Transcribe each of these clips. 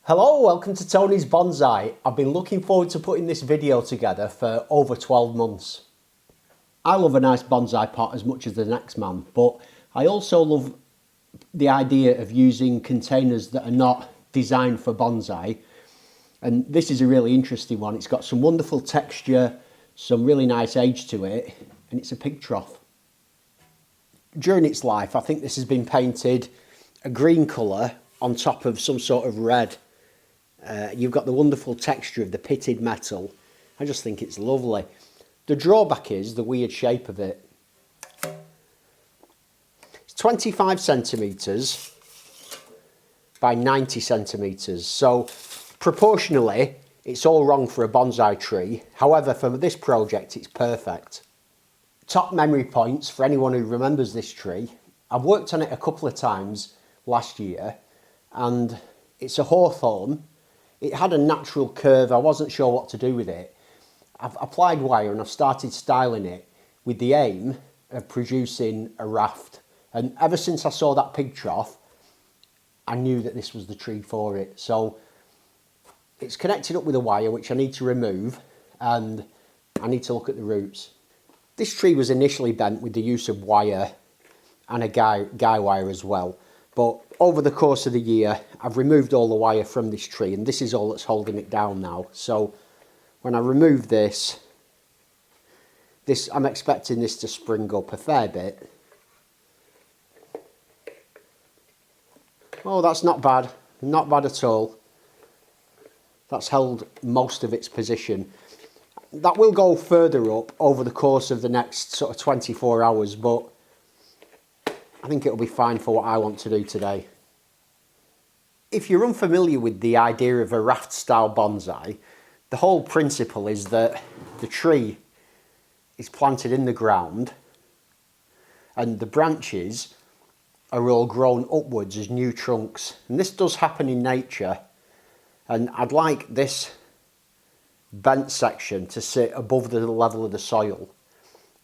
Hello, welcome to Tony's Bonsai. I've been looking forward to putting this video together for over 12 months. I love a nice bonsai pot as much as the next man, but I also love the idea of using containers that are not designed for bonsai. And this is a really interesting one. It's got some wonderful texture, some really nice age to it, and it's a pig trough. During its life, I think this has been painted a green colour on top of some sort of red. You've got the wonderful texture of the pitted metal. I just think it's lovely. The drawback is the weird shape of it. It's 25 centimetres by 90 centimetres. So proportionally, it's all wrong for a bonsai tree. However, for this project, it's perfect. Top memory points for anyone who remembers this tree. I've worked on it a couple of times last year, and it's a hawthorn. It had a natural curve. I wasn't sure what to do with it. I've applied wire and I've started styling it with the aim of producing a raft. And ever since I saw that pig trough, I knew that this was the tree for it. So it's connected up with a wire which I need to remove, and I need to look at the roots. This tree was initially bent with the use of wire and a guy wire as well. But over the course of the year, I've removed all the wire from this tree, and this is all that's holding it down now. So when I remove this, I'm expecting this to spring up a fair bit. Oh, that's not bad. Not bad at all. That's held most of its position. That will go further up over the course of the next sort of 24 hours, but I think it'll be fine for what I want to do today. If you're unfamiliar with the idea of a raft-style bonsai, the whole principle is that the tree is planted in the ground and the branches are all grown upwards as new trunks. And this does happen in nature, and I'd like this bent section to sit above the level of the soil,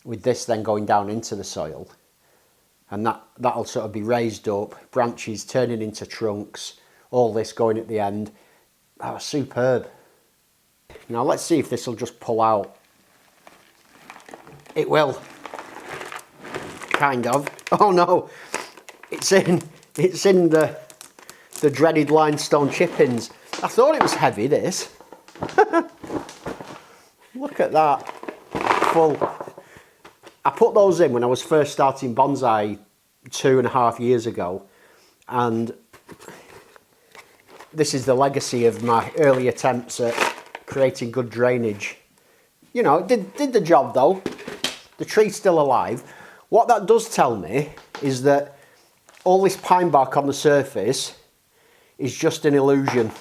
with this then going down into the soil. And that'll sort of be raised up, branches turning into trunks, all this going at the end. Oh, superb. Now let's see if this will just pull out. It will. Kind of. Oh no, it's in the dreaded limestone chippings. I thought it was heavy, this. Look at that. Full. I put those in when I was first starting bonsai 2.5 years ago, and this is the legacy of my early attempts at creating good drainage. You know, it did the job though. The tree's still alive. What that does tell me is that all this pine bark on the surface is just an illusion.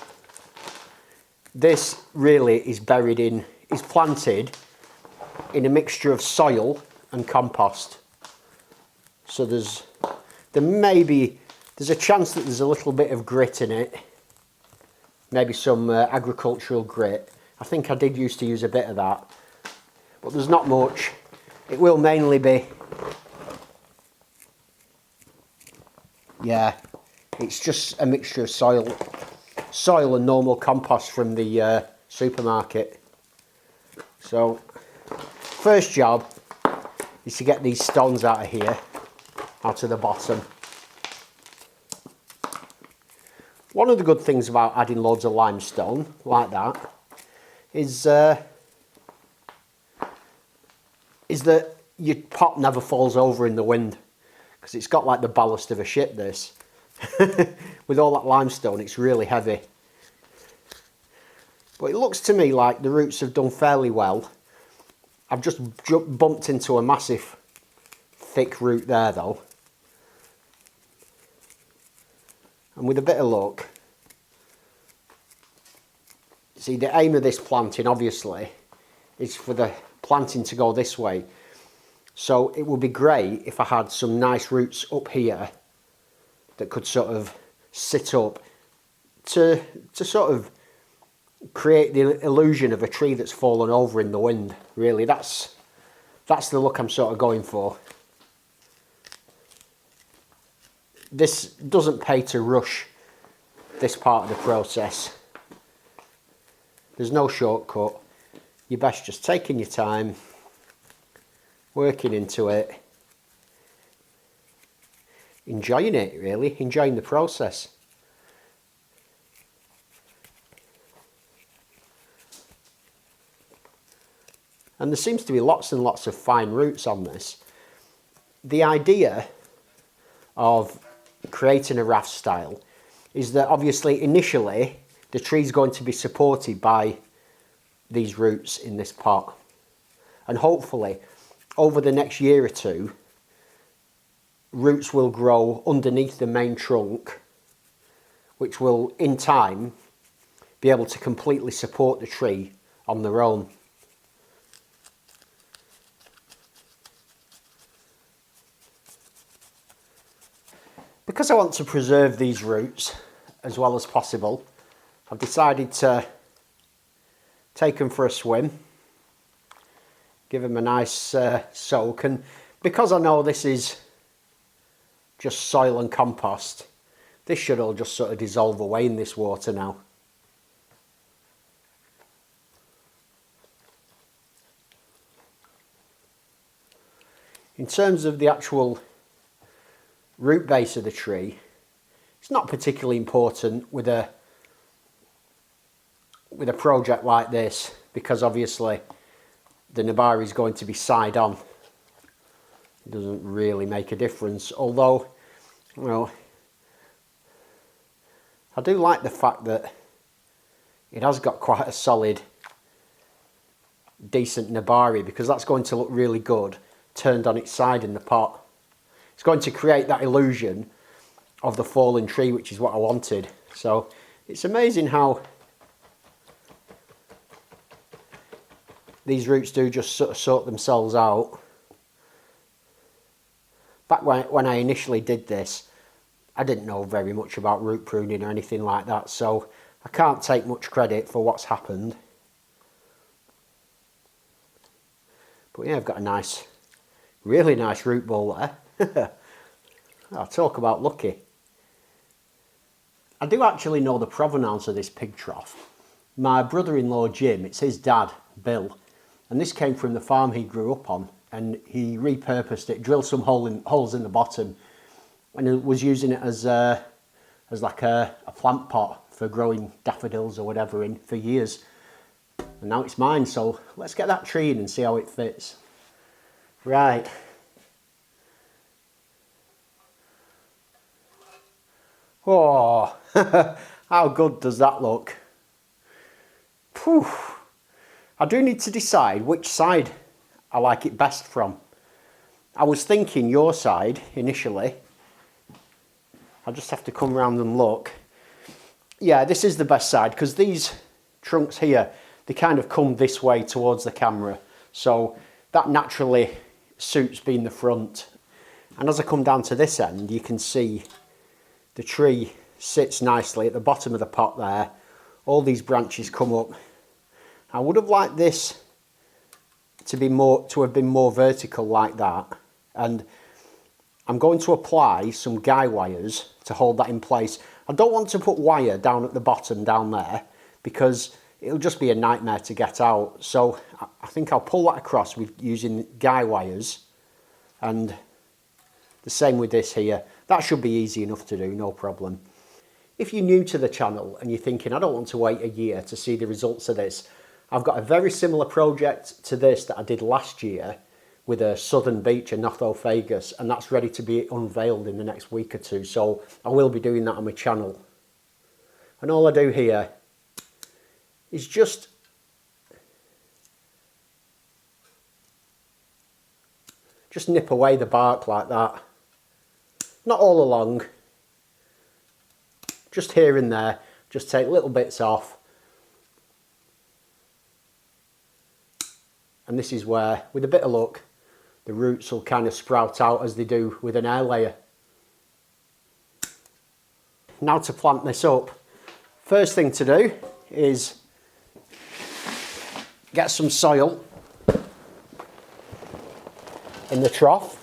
This really is planted in a mixture of soil and compost. So there's a chance that there's a little bit of grit in it, maybe some agricultural grit. I think I did used to use a bit of that, but there's not much. It will mainly be, yeah, it's just a mixture of soil and normal compost from the supermarket. So first job is to get these stones out of here, out of the bottom. One of the good things about adding loads of limestone like that is that your pot never falls over in the wind, because it's got like the ballast of a ship, this. With all that limestone, it's really heavy. But it looks to me like the roots have done fairly well. I've just bumped into a massive thick root there though. And with a bit of luck, see, the aim of this planting obviously is for the planting to go this way. So it would be great if I had some nice roots up here that could sort of sit up to sort of create the illusion of a tree that's fallen over in the wind. Really, that's the look I'm sort of going for. This doesn't pay to rush this part of the process. There's no shortcut. You're best just taking your time, working into it, enjoying it really, enjoying the process. And there seems to be lots and lots of fine roots on this. The idea of creating a raft style is that obviously initially the tree's going to be supported by these roots in this pot, and hopefully over the next year or two roots will grow underneath the main trunk, which will in time be able to completely support the tree on their own. Because I want to preserve these roots as well as possible, I've decided to take them for a swim, give them a nice soak, and because I know this is just soil and compost, this should all just sort of dissolve away in this water now. In terms of the actual root base of the tree, it's not particularly important with a project like this, because obviously the nabari is going to be side on. It doesn't really make a difference, although, you know, I do like the fact that it has got quite a solid, decent nabari, because that's going to look really good turned on its side in the pot. It's going to create that illusion of the fallen tree, which is what I wanted. So it's amazing how these roots do just sort of sort themselves out. Back when I initially did this, I didn't know very much about root pruning or anything like that, so I can't take much credit for what's happened. But yeah, I've got a nice, really nice root ball there. I'll talk about lucky. I do actually know the provenance of this pig trough. My brother-in-law Jim, it's his dad Bill, and this came from the farm he grew up on, and he repurposed it, drilled some holes in the bottom, and was using it as like a plant pot for growing daffodils or whatever in for years. And now it's mine, so let's get that tree in and see how it fits. Right. Oh, how good does that look? Whew. I do need to decide which side I like it best from. I was thinking your side initially. I'll just have to come around and look. Yeah, this is the best side, because these trunks here, they kind of come this way towards the camera. So that naturally suits being the front. And as I come down to this end, you can see the tree sits nicely at the bottom of the pot there. All these branches come up. I would have liked this to have been more vertical like that. And I'm going to apply some guy wires to hold that in place. I don't want to put wire down at the bottom down there, because it'll just be a nightmare to get out. So I think I'll pull that across with using guy wires, and the same with this here. That should be easy enough to do, no problem. If you're new to the channel and you're thinking, I don't want to wait a year to see the results of this, I've got a very similar project to this that I did last year with a southern beech, a Nothophagus, and that's ready to be unveiled in the next week or two. So I will be doing that on my channel. And all I do here is just nip away the bark like that. Not all along, just here and there, just take little bits off. And this is where, with a bit of luck, the roots will kind of sprout out as they do with an air layer. Now to plant this up, first thing to do is get some soil in the trough.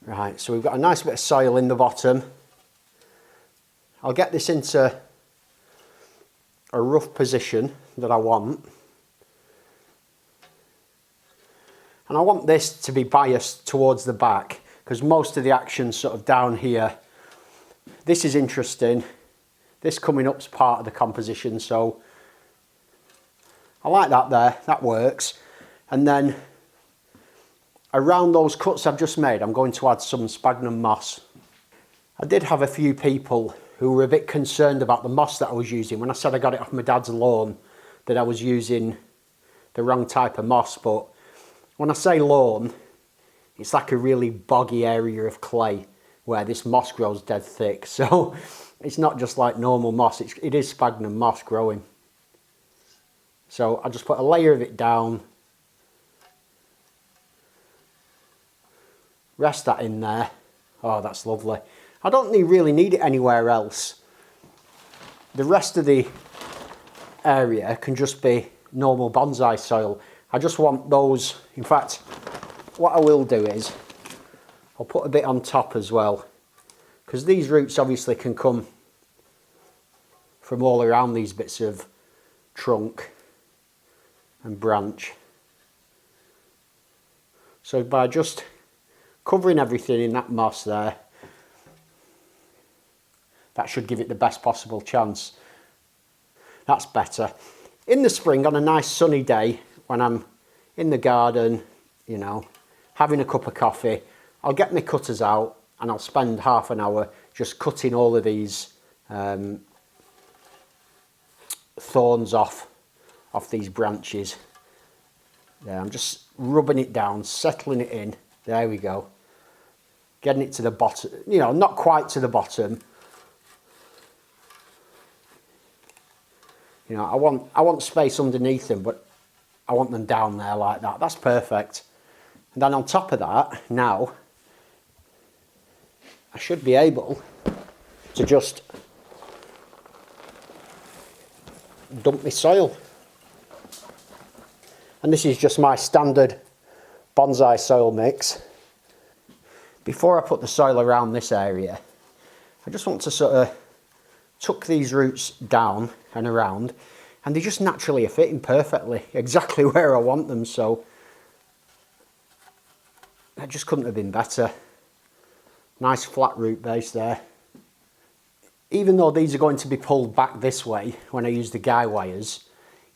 Right, so we've got a nice bit of soil in the bottom. I'll get this into a rough position that I want. And I want this to be biased towards the back because most of the action's sort of down here. This is interesting. This coming up's part of the composition, so I like that there, that works. And then around those cuts I've just made, I'm going to add some sphagnum moss. I did have a few people who were a bit concerned about the moss that I was using when I said I got it off my dad's lawn, that I was using the wrong type of moss, but when I say lawn, it's like a really boggy area of clay where this moss grows dead thick. So it's not just like normal moss, it is sphagnum moss growing. So I just put a layer of it down, rest that in there. Oh, that's lovely. I don't really need it anywhere else. The rest of the area can just be normal bonsai soil. I just want those, in fact, what I will do is, I'll put a bit on top as well, because these roots obviously can come from all around these bits of trunk and branch. So by just covering everything in that moss there, that should give it the best possible chance. That's better. In the spring, on a nice sunny day, when I'm in the garden, you know, having a cup of coffee, I'll get my cutters out and I'll spend half an hour just cutting all of these thorns off these branches. There, I'm just rubbing it down, settling it in. There we go. Getting it to the bottom, you know, not quite to the bottom. You know, I want space underneath them, but I want them down there like that. That's perfect. And then on top of that, now, I should be able to just dump my soil. And this is just my standard bonsai soil mix. Before I put the soil around this area, I just want to sort of tuck these roots down and around, and they just naturally are fitting perfectly, exactly where I want them, so that just couldn't have been better. Nice flat root base there. Even though these are going to be pulled back this way when I use the guy wires,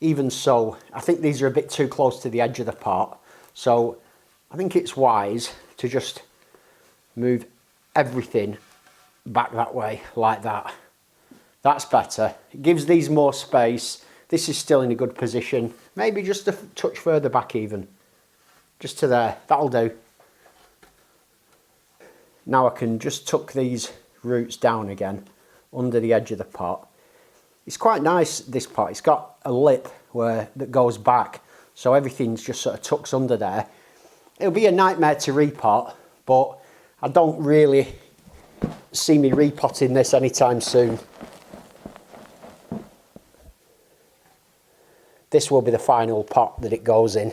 even so, I think these are a bit too close to the edge of the pot, so I think it's wise to just move everything back that way, like that. That's better. It gives these more space. This is still in a good position. Maybe just a touch further back even. Just to there. That'll do. Now I can just tuck these roots down again under the edge of the pot. It's quite nice, this pot. It's got a lip that goes back, so everything's just sort of tucks under there. It'll be a nightmare to repot, but I don't really see me repotting this anytime soon. This will be the final pot that it goes in.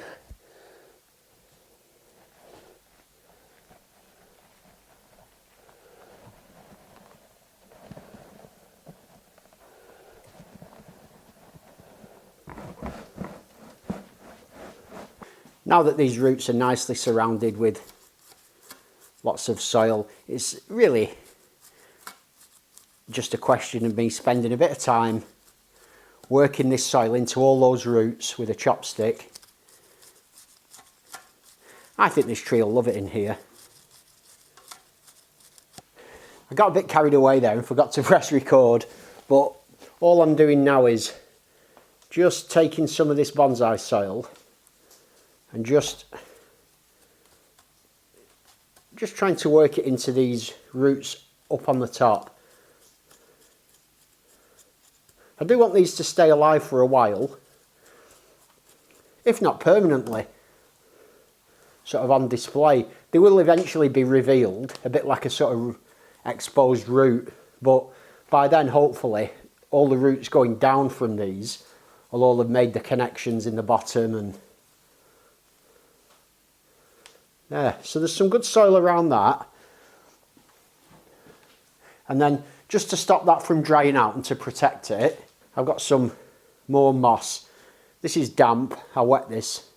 Now that these roots are nicely surrounded with lots of soil, it's really just a question of me spending a bit of time working this soil into all those roots with a chopstick. I think this tree will love it in here. I got a bit carried away there and forgot to press record, but all I'm doing now is just taking some of this bonsai soil and just trying to work it into these roots up on the top. I do want these to stay alive for a while, if not permanently, sort of on display. They will eventually be revealed, a bit like a sort of exposed root, but by then hopefully all the roots going down from these will all have made the connections in the bottom. And yeah, so there's some good soil around that. And then just to stop that from drying out and to protect it, I've got some more moss. This is damp. I wet this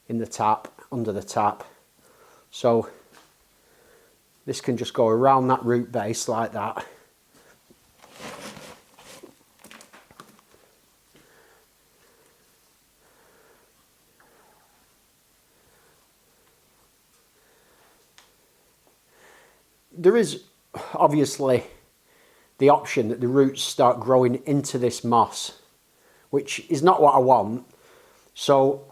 in the tap, under the tap. So this can just go around that root base like that. There is obviously the option that the roots start growing into this moss, which is not what I want. So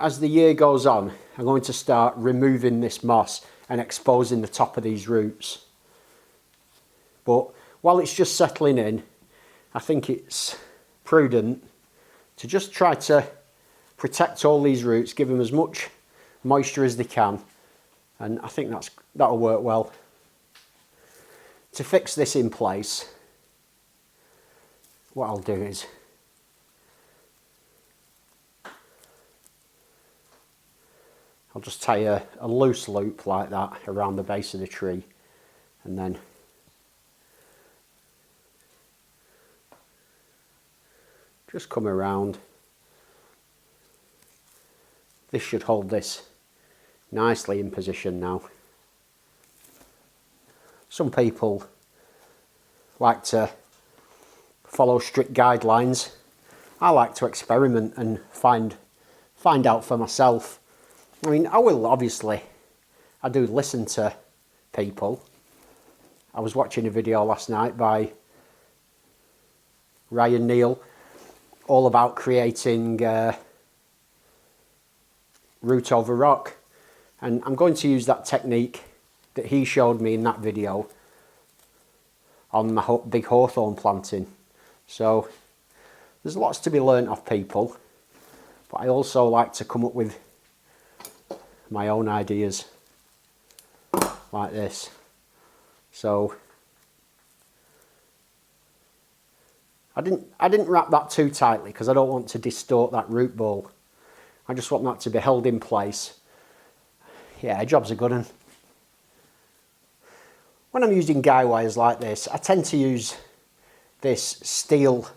as the year goes on, I'm going to start removing this moss and exposing the top of these roots. But while it's just settling in, I think it's prudent to just try to protect all these roots, give them as much moisture as they can, and I think that'll work well. To fix this in place, what I'll do is I'll just tie a loose loop like that around the base of the tree, and then just come around. This should hold this nicely in position now. Some people like to follow strict guidelines. I like to experiment and find out for myself. I mean, I do listen to people. I was watching a video last night by Ryan Neal, all about creating root over rock. And I'm going to use that technique that he showed me in that video on my big hawthorn planting. So there's lots to be learnt off people, but I also like to come up with my own ideas like this. So I didn't wrap that too tightly because I don't want to distort that root ball. I just want that to be held in place. Yeah, job's a good one. When I'm using guy wires like this, I tend to use this steel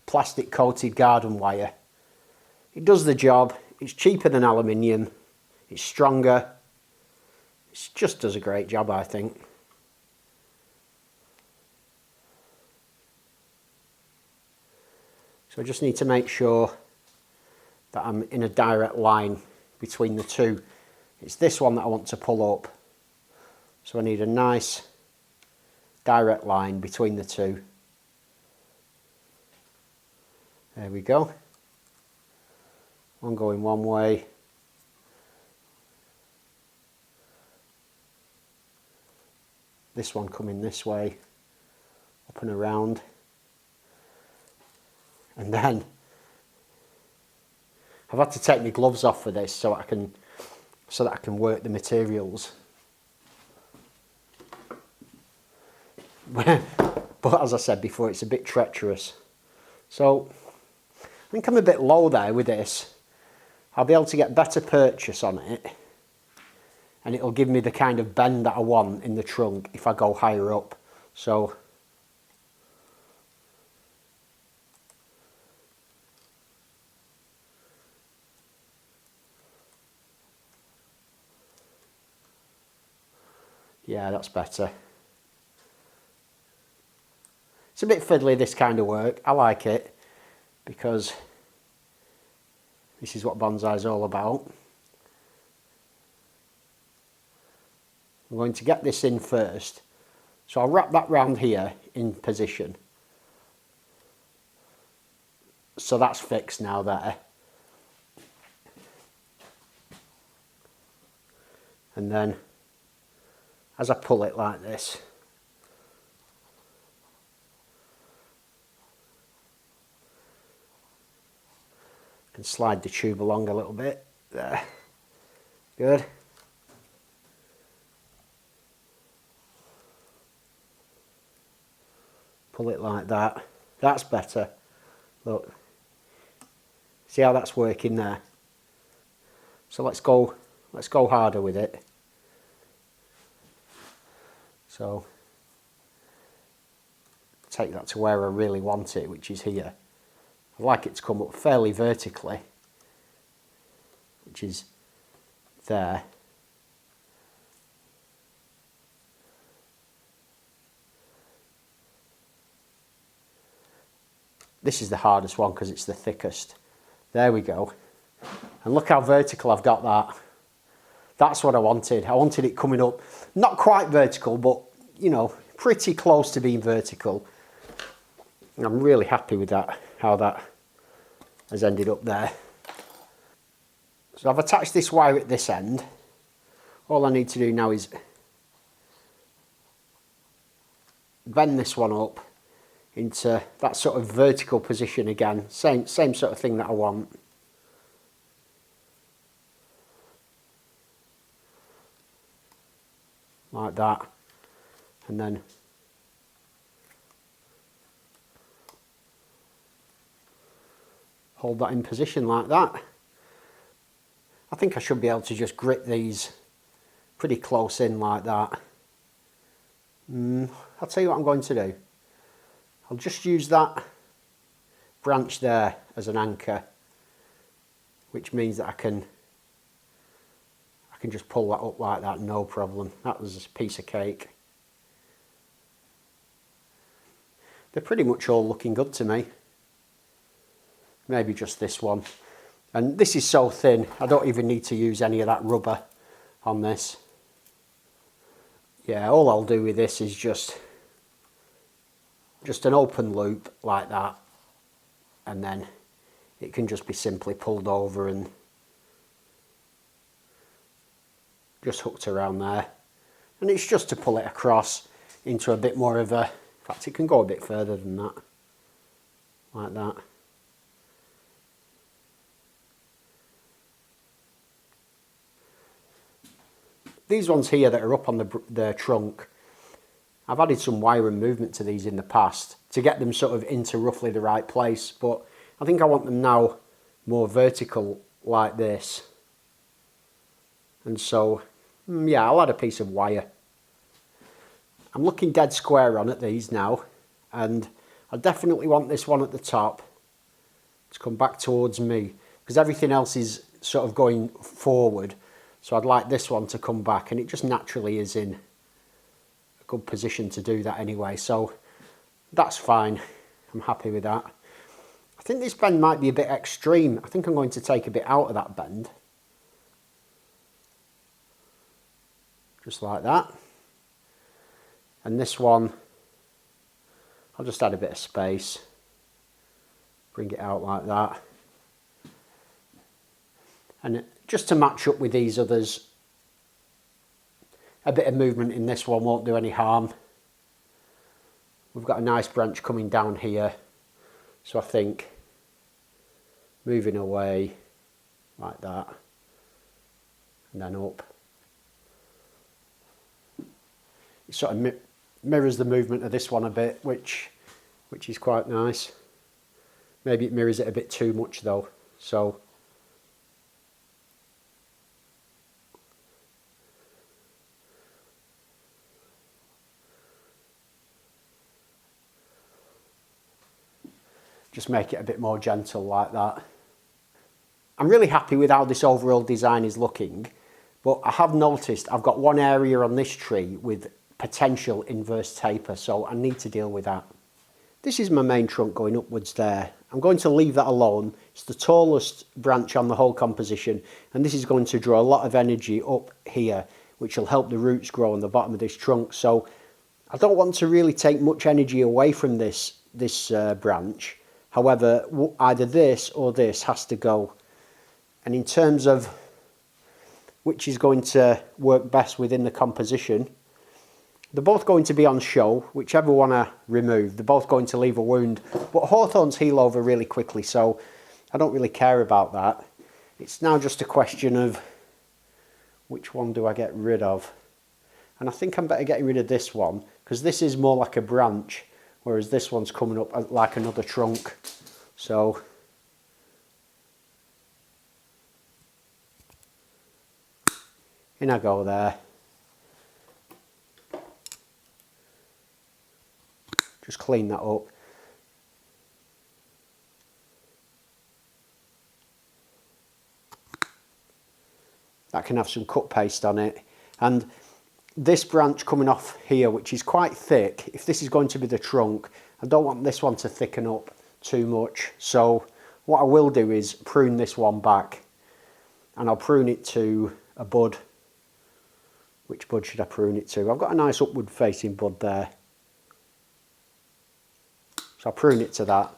plastic coated garden wire. It does the job. It's cheaper than aluminium. It's stronger. It just does a great job, I think. So I just need to make sure that I'm in a direct line between the two. It's this one that I want to pull up. So I need a nice direct line between the two. There we go. One going one way. This one coming this way, up and around. And then I've had to take my gloves off for this so that I can work the materials. But as I said before, it's a bit treacherous. So I think I'm a bit low there with this. I'll be able to get better purchase on it, and it'll give me the kind of bend that I want in the trunk if I go higher up. So yeah, that's better. It's a bit fiddly, this kind of work. I like it because this is what bonsai is all about. I'm going to get this in first. So I'll wrap that round here in position. So that's fixed now there. And then as I pull it like this, I can slide the tube along a little bit. There. Good. Pull it like that. That's better. Look. See how that's working there? So let's go harder with it. So take that to where I really want it, which is here. I'd like it to come up fairly vertically, which is there. This is the hardest one because it's the thickest. There we go. And look how vertical I've got that. That's what I wanted. I wanted it coming up, not quite vertical, but, you know, pretty close to being vertical. And I'm really happy with that, how that has ended up there. So I've attached this wire at this end. All I need to do now is bend this one up into that sort of vertical position again. Same sort of thing that I want. Like that. And then hold that in position like that. I think I should be able to just grip these pretty close in like that. I'll tell you what I'm going to do. I'll just use that branch there as an anchor, which means that I can just pull that up like that, no problem. That was a piece of cake. They're pretty much all looking good to me. Maybe just this one. And this is so thin, I don't even need to use any of that rubber on this. Yeah, all I'll do with this is just an open loop like that, and then it can just be simply pulled over and just hooked around there. And it's just to pull it across into a bit more of a, in fact it can go a bit further than that, like that. These ones here that are up on the trunk, I've added some wire and movement to these in the past to get them sort of into roughly the right place, but I think I want them now more vertical like this. And so, yeah, I'll add a piece of wire. I'm looking dead square on at these now, and I definitely want this one at the top to come back towards me, because everything else is sort of going forward. So I'd like this one to come back, and it just naturally is in a good position to do that anyway. So that's fine. I'm happy with that. I think this bend might be a bit extreme. I think I'm going to take a bit out of that bend. Just like that. And this one, I'll just add a bit of space. Bring it out like that. And just to match up with these others, a bit of movement in this one won't do any harm. We've got a nice branch coming down here, so I think moving away like that and then up, it sort of mirrors the movement of this one a bit, which is quite nice. Maybe it mirrors it a bit too much though, so just make it a bit more gentle like that. I'm really happy with how this overall design is looking, but I have noticed I've got one area on this tree with potential inverse taper, so I need to deal with that. This is my main trunk going upwards there. I'm going to leave that alone. It's the tallest branch on the whole composition, and this is going to draw a lot of energy up here, which will help the roots grow on the bottom of this trunk. So I don't want to really take much energy away from this branch. However, either this or this has to go. And in terms of which is going to work best within the composition, they're both going to be on show, whichever one I remove. They're both going to leave a wound. But hawthorns heal over really quickly, so I don't really care about that. It's now just a question of which one do I get rid of. And I think I'm better getting rid of this one, because this is more like a branch, whereas this one's coming up like another trunk. So in I go there. Just clean that up. That can have some cut paste on it. And this branch coming off here, which is quite thick, if this is going to be the trunk, I don't want this one to thicken up too much. So what I will do is prune this one back, and I'll prune it to a bud. Which bud should I prune it to? I've got a nice upward facing bud there. So I'll prune it to that,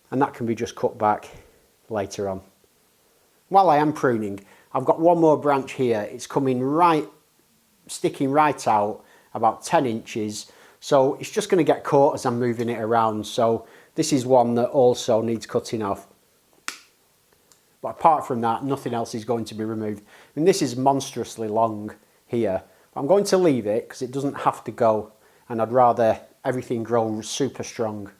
and that can be just cut back later on. While I am pruning, I've got one more branch here. It's coming right, sticking right out about 10 inches. So it's just going to get caught as I'm moving it around. So this is one that also needs cutting off. But apart from that, nothing else is going to be removed. I mean, this is monstrously long here. I'm going to leave it because it doesn't have to go, and I'd rather everything grow super strong.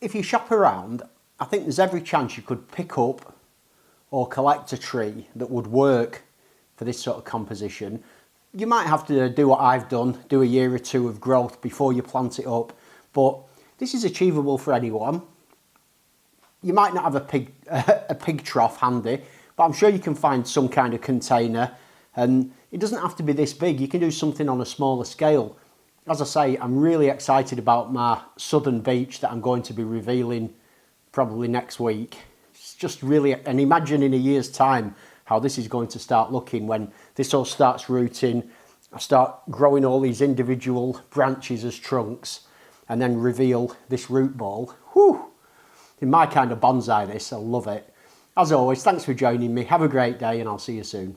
If you shop around, I think there's every chance you could pick up or collect a tree that would work for this sort of composition. You might have to do what I've done, do a year or two of growth before you plant it up, but this is achievable for anyone. You might not have a pig trough handy, but I'm sure you can find some kind of container, and it doesn't have to be this big. You can do something on a smaller scale. As I say, I'm really excited about my southern beech that I'm going to be revealing probably next week. It's just really, and imagine in a year's time how this is going to start looking when this all starts rooting. I start growing all these individual branches as trunks and then reveal this root ball. Whew! In my kind of bonsai this, I love it. As always, thanks for joining me. Have a great day, and I'll see you soon.